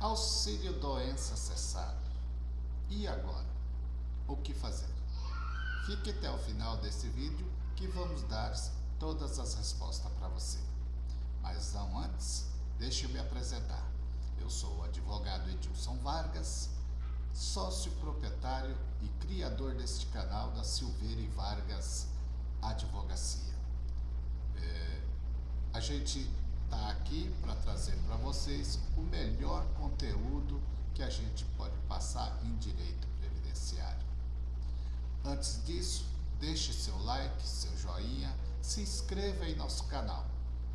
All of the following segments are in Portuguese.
Auxílio doença cessado. E agora? O que fazer? Fique até o final desse vídeo que vamos dar todas as respostas para você. Mas não antes, deixe eu me apresentar. Eu sou o advogado Edilson Vargas, sócio proprietário e criador deste canal da Silveira e Vargas Advocacia. A gente está aqui para trazer para vocês o melhor conteúdo que a gente pode passar em direito previdenciário. Antes disso, deixe seu like, seu joinha, se inscreva em nosso canal.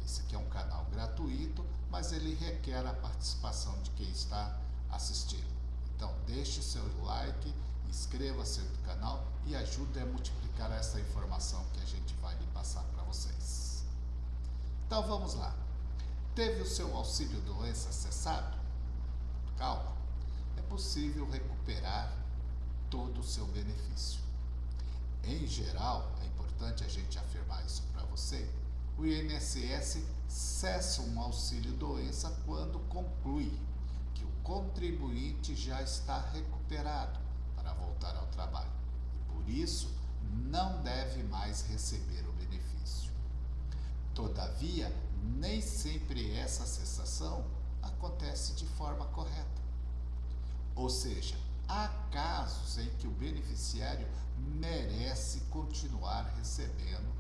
Esse aqui é um canal gratuito, mas ele requer a participação de quem está assistindo. Então deixe seu like, inscreva-se no canal e ajude a multiplicar essa informação que a gente vai lhe passar para vocês. Então vamos lá. Teve o seu auxílio doença cessado? Calma, é possível recuperar todo o seu benefício. Em geral, é importante a gente afirmar isso para você, o INSS cessa um auxílio doença quando conclui que o contribuinte já está recuperado para voltar ao trabalho e por isso não deve mais receber o benefício. Todavia, nem sempre essa cessação acontece de forma correta. Ou seja, há casos em que o beneficiário merece continuar recebendo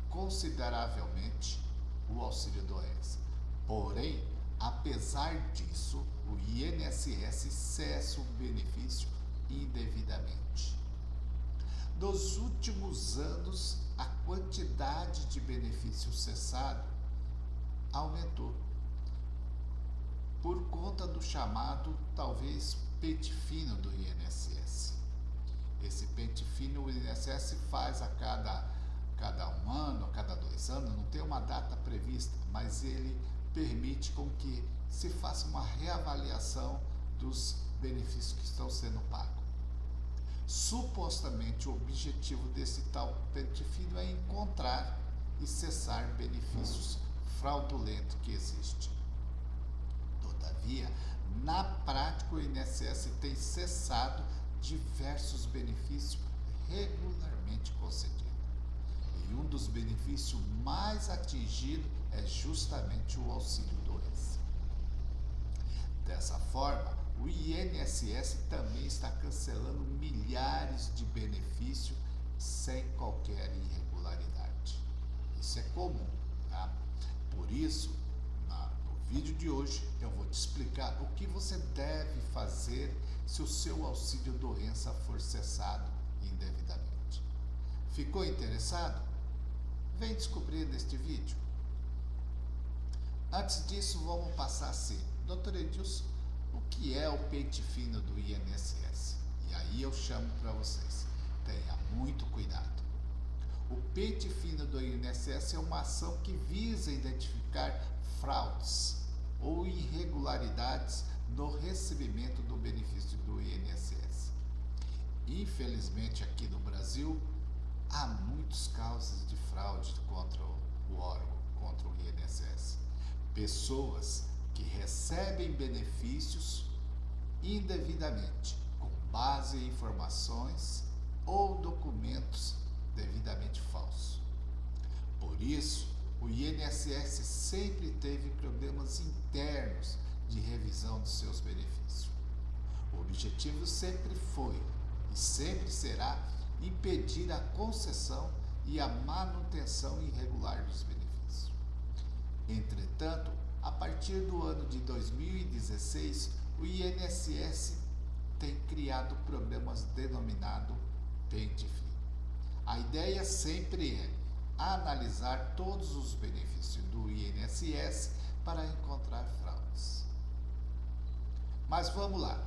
consideravelmente o auxílio-doença. Porém, apesar disso, o INSS cessa o benefício indevidamente. Nos últimos anos, a quantidade de benefício cessado aumentou por conta do chamado, talvez, pente fino do INSS. Esse pente fino o INSS faz a cada um ano, a cada 2 anos, não tem uma data prevista, mas ele permite com que se faça uma reavaliação dos benefícios que estão sendo pagos. Supostamente o objetivo desse tal pente fino é encontrar e cessar benefícios fraudulentos que existem. Todavia, na prática o INSS tem cessado diversos benefícios regularmente concedidos. E um dos benefícios mais atingidos é justamente o auxílio-doença. Dessa forma, o INSS também está cancelando milhares de benefícios sem qualquer irregularidade. Isso é comum, tá? Por isso, no vídeo de hoje, eu vou te explicar o que você deve fazer se o seu auxílio-doença for cessado indevidamente. Ficou interessado? Vem descobrir neste vídeo. Antes disso, vamos passar assim. Dr. Edilson, o que é o pente fino do INSS? E aí eu chamo para vocês. Tenha muito cuidado. O pente fino do INSS é uma ação que visa identificar fraudes ou irregularidades no recebimento do benefício do INSS. Infelizmente, aqui no Brasil, há muitos casos de fraude contra o órgão, contra o INSS. Pessoas que recebem benefícios indevidamente, com base em informações ou documentos devidamente falsos. Por isso, o INSS sempre teve problemas internos de revisão dos seus benefícios. O objetivo sempre foi e sempre será impedir a concessão e a manutenção irregular dos benefícios. Entretanto, a partir do ano de 2016, o INSS tem criado programas denominados pente fino. A ideia sempre é analisar todos os benefícios do INSS para encontrar fraudes. Mas vamos lá.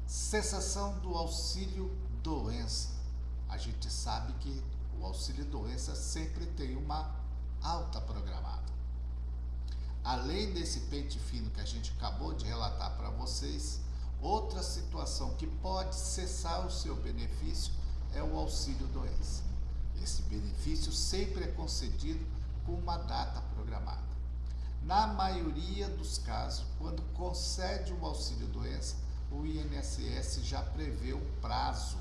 Cessação do auxílio-doença. A gente sabe que o auxílio-doença sempre tem uma alta programada. Além desse pente fino que a gente acabou de relatar para vocês, outra situação que pode cessar o seu benefício é o auxílio-doença. Esse benefício sempre é concedido com uma data programada. Na maioria dos casos, quando concede o auxílio-doença, o INSS já prevê o prazo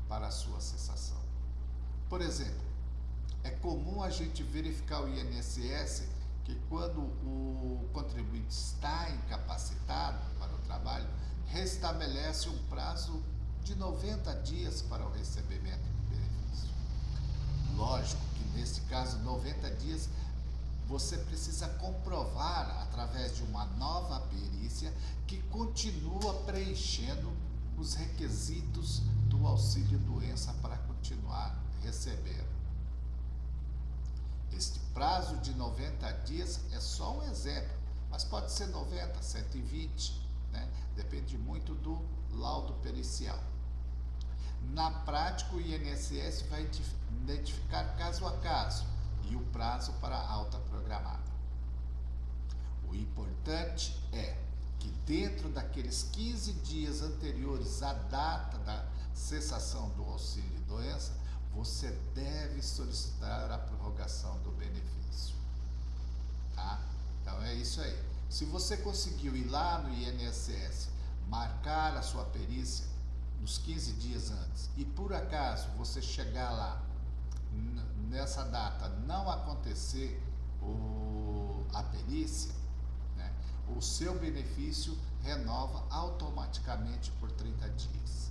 para a sua cessação. Por exemplo, é comum a gente verificar o INSS que quando o contribuinte está incapacitado para o trabalho, restabelece um prazo de 90 dias para o recebimento do benefício. Lógico que nesse caso, 90 dias, você precisa comprovar através de uma nova perícia que continua preenchendo os requisitos do auxílio-doença para continuar recebendo. Este prazo de 90 dias é só um exemplo, mas pode ser 90, 120, né? Depende muito do laudo pericial. Na prática, o INSS vai identificar caso a caso e o prazo para a alta programada. O importante é que dentro daqueles 15 dias anteriores à data da cessação do auxílio-doença, você deve solicitar a prorrogação do benefício. Tá? Então é isso aí. Se você conseguiu ir lá no INSS, marcar a sua perícia nos 15 dias antes, e por acaso você chegar lá nessa data não acontecer a perícia, né, o seu benefício renova automaticamente por 30 dias.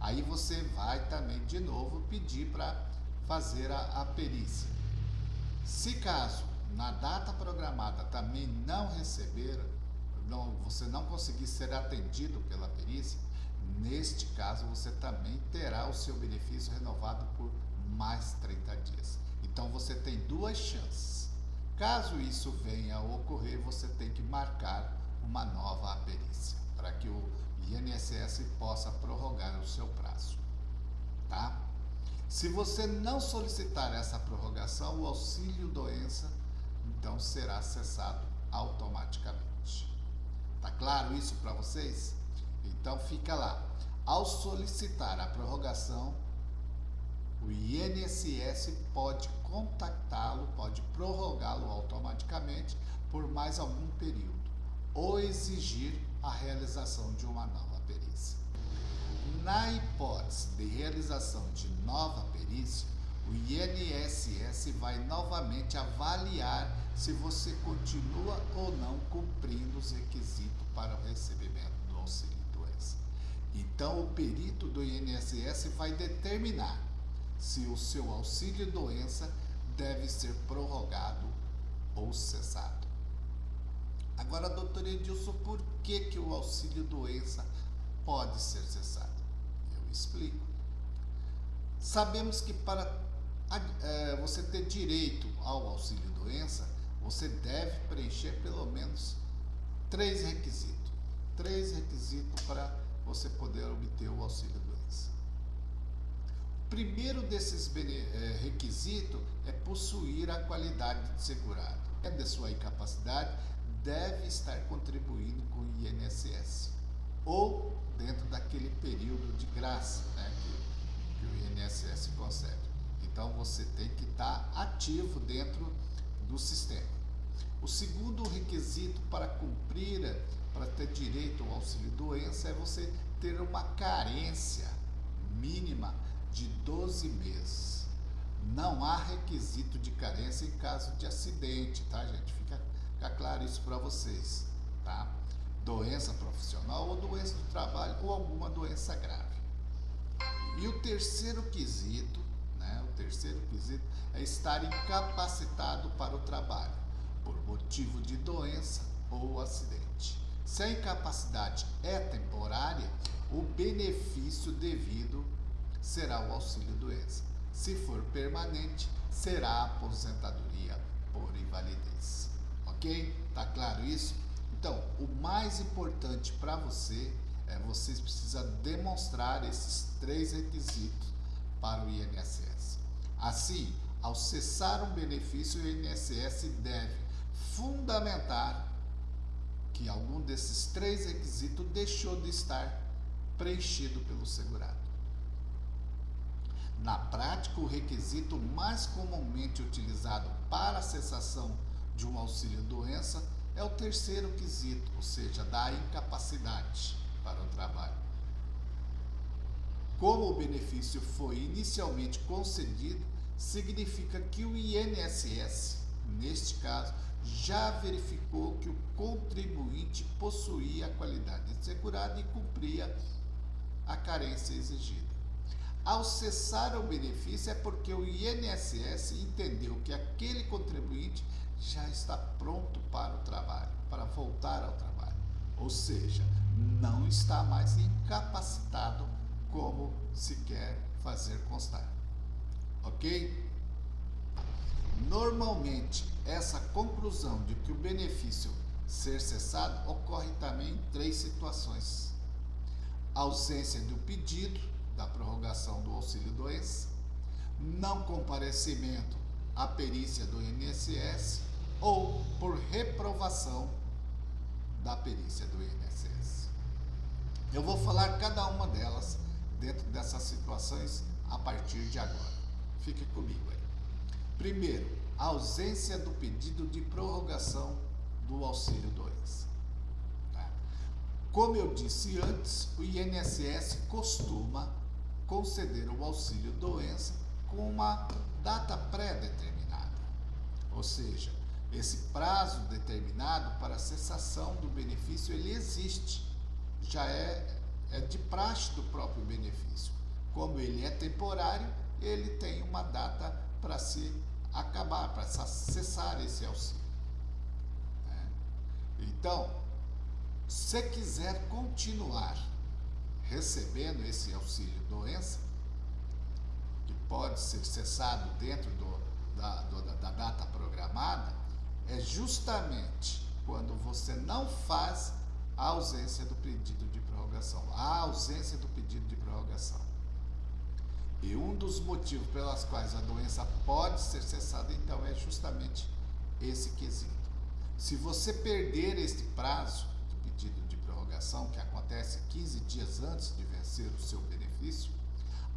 Aí você vai também de novo pedir para fazer a perícia. Se caso na data programada também não receber, você não conseguir ser atendido pela perícia, neste caso você também terá o seu benefício renovado por mais 30 dias. Então você tem duas chances. Caso isso venha a ocorrer, você tem que marcar uma nova perícia para que o INSS possa prorrogar o seu prazo, tá? Se você não solicitar essa prorrogação, o auxílio-doença então será cessado automaticamente. Tá claro isso para vocês? Então fica lá. Ao solicitar a prorrogação, o INSS pode contactá-lo, pode prorrogá-lo automaticamente por mais algum período ou exigir a realização de uma nova perícia. Na hipótese de realização de nova perícia, o INSS vai novamente avaliar se você continua ou não cumprindo os requisitos para o recebimento do auxílio-doença. Então, o perito do INSS vai determinar se o seu auxílio-doença deve ser prorrogado ou cessado. Agora, doutor Edilson, por que o auxílio-doença pode ser cessado? Eu explico. Sabemos que para você ter direito ao auxílio-doença, você deve preencher pelo menos 3 requisitos. 3 requisitos para você poder obter o auxílio-doença. O primeiro desses requisitos é possuir a qualidade de segurado. É de sua incapacidade, deve estar contribuindo com o INSS ou dentro daquele período de graça, né, que o INSS concede. Então você tem que estar ativo dentro do sistema. O segundo requisito para ter direito ao auxílio-doença é você ter uma carência mínima de 12 meses. Não há requisito de carência em caso de acidente, tá, gente? Fica claro isso para vocês, tá? Doença profissional ou doença do trabalho ou alguma doença grave. E o terceiro quesito, né? O terceiro quesito é estar incapacitado para o trabalho por motivo de doença ou acidente. Se a incapacidade é temporária, o benefício devido será o auxílio-doença. Se for permanente, será a aposentadoria por invalidez. Ok? Tá claro isso? Então, o mais importante para você é você precisa demonstrar esses 3 requisitos para o INSS. Assim, ao cessar um benefício, o INSS deve fundamentar que algum desses 3 requisitos deixou de estar preenchido pelo segurado. Na prática, o requisito mais comumente utilizado para a cessação de um auxílio-doença é o terceiro quesito, ou seja, da incapacidade para o trabalho. Como o benefício foi inicialmente concedido, significa que o INSS, neste caso, já verificou que o contribuinte possuía a qualidade de segurado e cumpria a carência exigida. Ao cessar o benefício é porque o INSS entendeu que aquele contribuinte já está pronto para o trabalho, para voltar ao trabalho. Ou seja, não está mais incapacitado como se quer fazer constar. Ok? Normalmente, essa conclusão de que o benefício ser cessado ocorre também em 3 situações: ausência do pedido da prorrogação do auxílio-doença, não comparecimento à perícia do INSS ou por reprovação da perícia do INSS. Eu vou falar cada uma delas dentro dessas situações a partir de agora. Fique comigo aí. Primeiro, a ausência do pedido de prorrogação do auxílio-doença. Como eu disse antes, o INSS costuma conceder o auxílio-doença com uma data pré-determinada. Ou seja, esse prazo determinado para a cessação do benefício, ele existe. Já é de praxe do próprio benefício. Como ele é temporário, ele tem uma data para se acabar, para cessar esse auxílio. Então, se quiser continuar recebendo esse auxílio-doença, que pode ser cessado dentro da data programada, é justamente quando você não faz a ausência do pedido de prorrogação, a ausência do pedido de prorrogação. E um dos motivos pelos quais a doença pode ser cessada, então, é justamente esse quesito. Se você perder este prazo de pedido de prorrogação, que acontece 15 dias antes de vencer o seu benefício,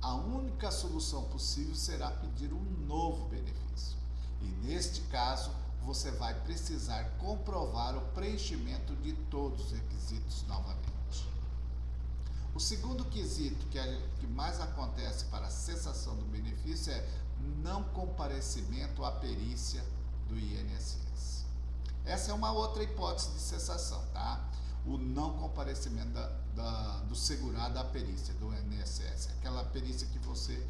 a única solução possível será pedir um novo benefício. E neste caso, você vai precisar comprovar o preenchimento de todos os requisitos novamente. O segundo quesito que mais acontece para a cessação do benefício é não comparecimento à perícia do INSS. Essa é uma outra hipótese de cessação, tá? O não comparecimento do segurado à perícia do INSS, aquela perícia que você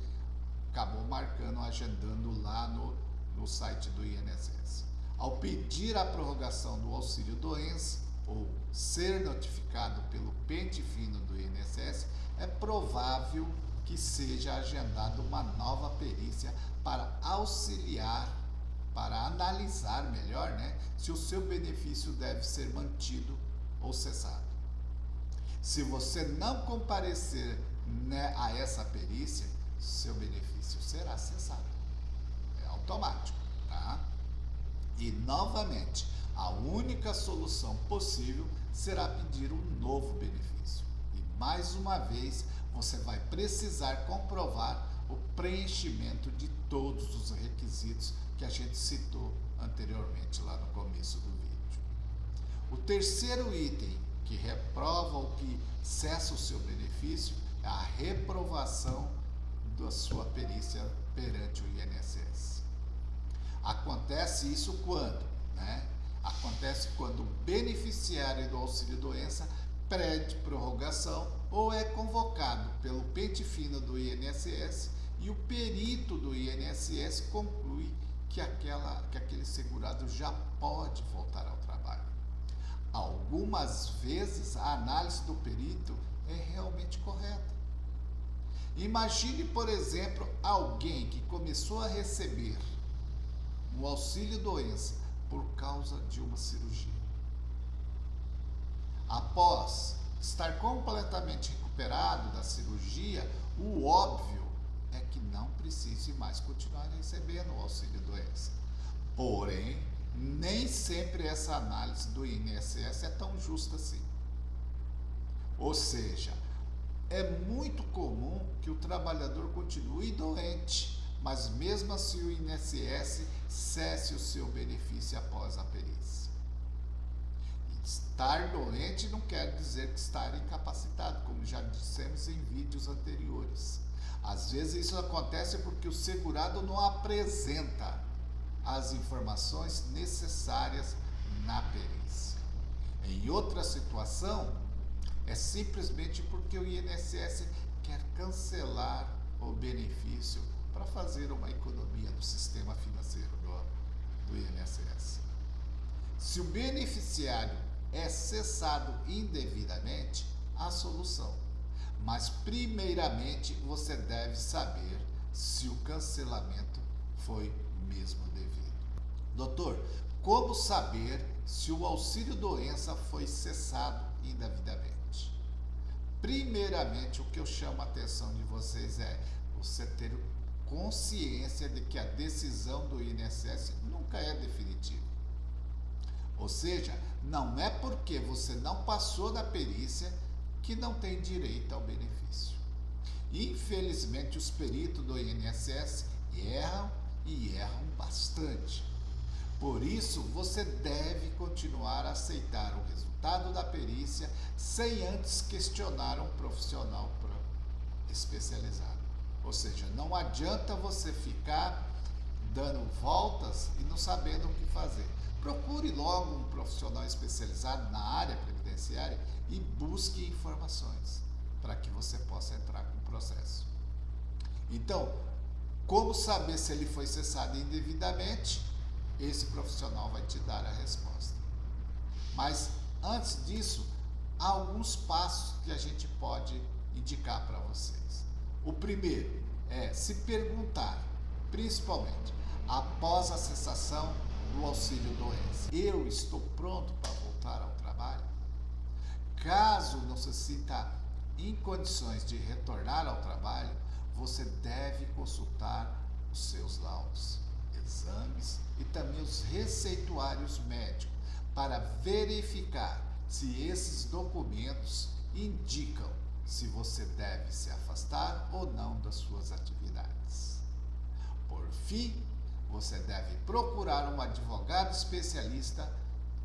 acabou marcando, agendando lá no site do INSS. Ao pedir a prorrogação do auxílio-doença ou ser notificado pelo pente fino do INSS, é provável que seja agendada uma nova perícia para auxiliar, para analisar melhor, se o seu benefício deve ser mantido ou cessado. Se você não comparecer a essa perícia, seu benefício será cessado. É automático, tá? E, novamente, a única solução possível será pedir um novo benefício. E, mais uma vez, você vai precisar comprovar o preenchimento de todos os requisitos que a gente citou anteriormente lá no começo do vídeo. O terceiro item que reprova ou que cessa o seu benefício é a reprovação da sua perícia perante o INSS. Acontece isso quando? Acontece quando o beneficiário do auxílio-doença pede prorrogação ou é convocado pelo pente fino do INSS e o perito do INSS conclui que aquele segurado já pode voltar ao trabalho. Algumas vezes a análise do perito é realmente correta. Imagine, por exemplo, alguém que começou a receber um auxílio-doença por causa de uma cirurgia. Após estar completamente recuperado da cirurgia, o óbvio é que não precise mais continuar recebendo o auxílio-doença. Porém, nem sempre essa análise do INSS é tão justa assim. Ou seja, é muito comum que o trabalhador continue doente, mas mesmo assim o INSS cesse o seu benefício após a perícia. Estar doente não quer dizer que estar incapacitado, como já dissemos em vídeos anteriores. Às vezes isso acontece porque o segurado não apresenta as informações necessárias na perícia. Em outra situação, é simplesmente porque o INSS quer cancelar o benefício para fazer uma economia no sistema financeiro do INSS. Se o beneficiário é cessado indevidamente, há solução. Mas, primeiramente, você deve saber se o cancelamento foi mesmo devido. Doutor, como saber se o auxílio-doença foi cessado indevidamente? Primeiramente, o que eu chamo a atenção de vocês é você ter consciência de que a decisão do INSS nunca é definitiva. Ou seja, não é porque você não passou na perícia que não tem direito ao benefício. Infelizmente, os peritos do INSS erram e erram bastante. Por isso, você deve continuar a aceitar o resultado da perícia sem antes questionar um profissional especializado. Ou seja, não adianta você ficar dando voltas e não sabendo o que fazer. Procure logo um profissional especializado na área previdenciária e busque informações para que você possa entrar com o processo. Então, como saber se ele foi cessado indevidamente? Esse profissional vai te dar a resposta. Mas, antes disso, há alguns passos que a gente pode indicar para vocês. O primeiro é se perguntar, principalmente, após a cessação do auxílio-doença: eu estou pronto para voltar ao trabalho? Caso não se sinta em condições de retornar ao trabalho, você deve consultar os seus laudos, exames e também os receituários médicos para verificar se esses documentos indicam se você deve se afastar ou não das suas atividades. Por fim, você deve procurar um advogado especialista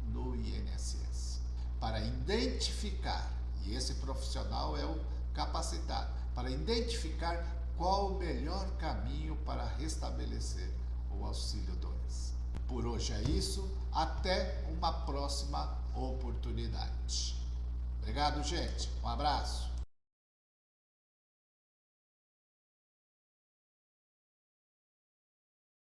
no INSS para identificar, e esse profissional é o capacitado, para identificar qual o melhor caminho para restabelecer o auxílio-doença. Por hoje é isso, até uma próxima oportunidade. Obrigado, gente. Um abraço.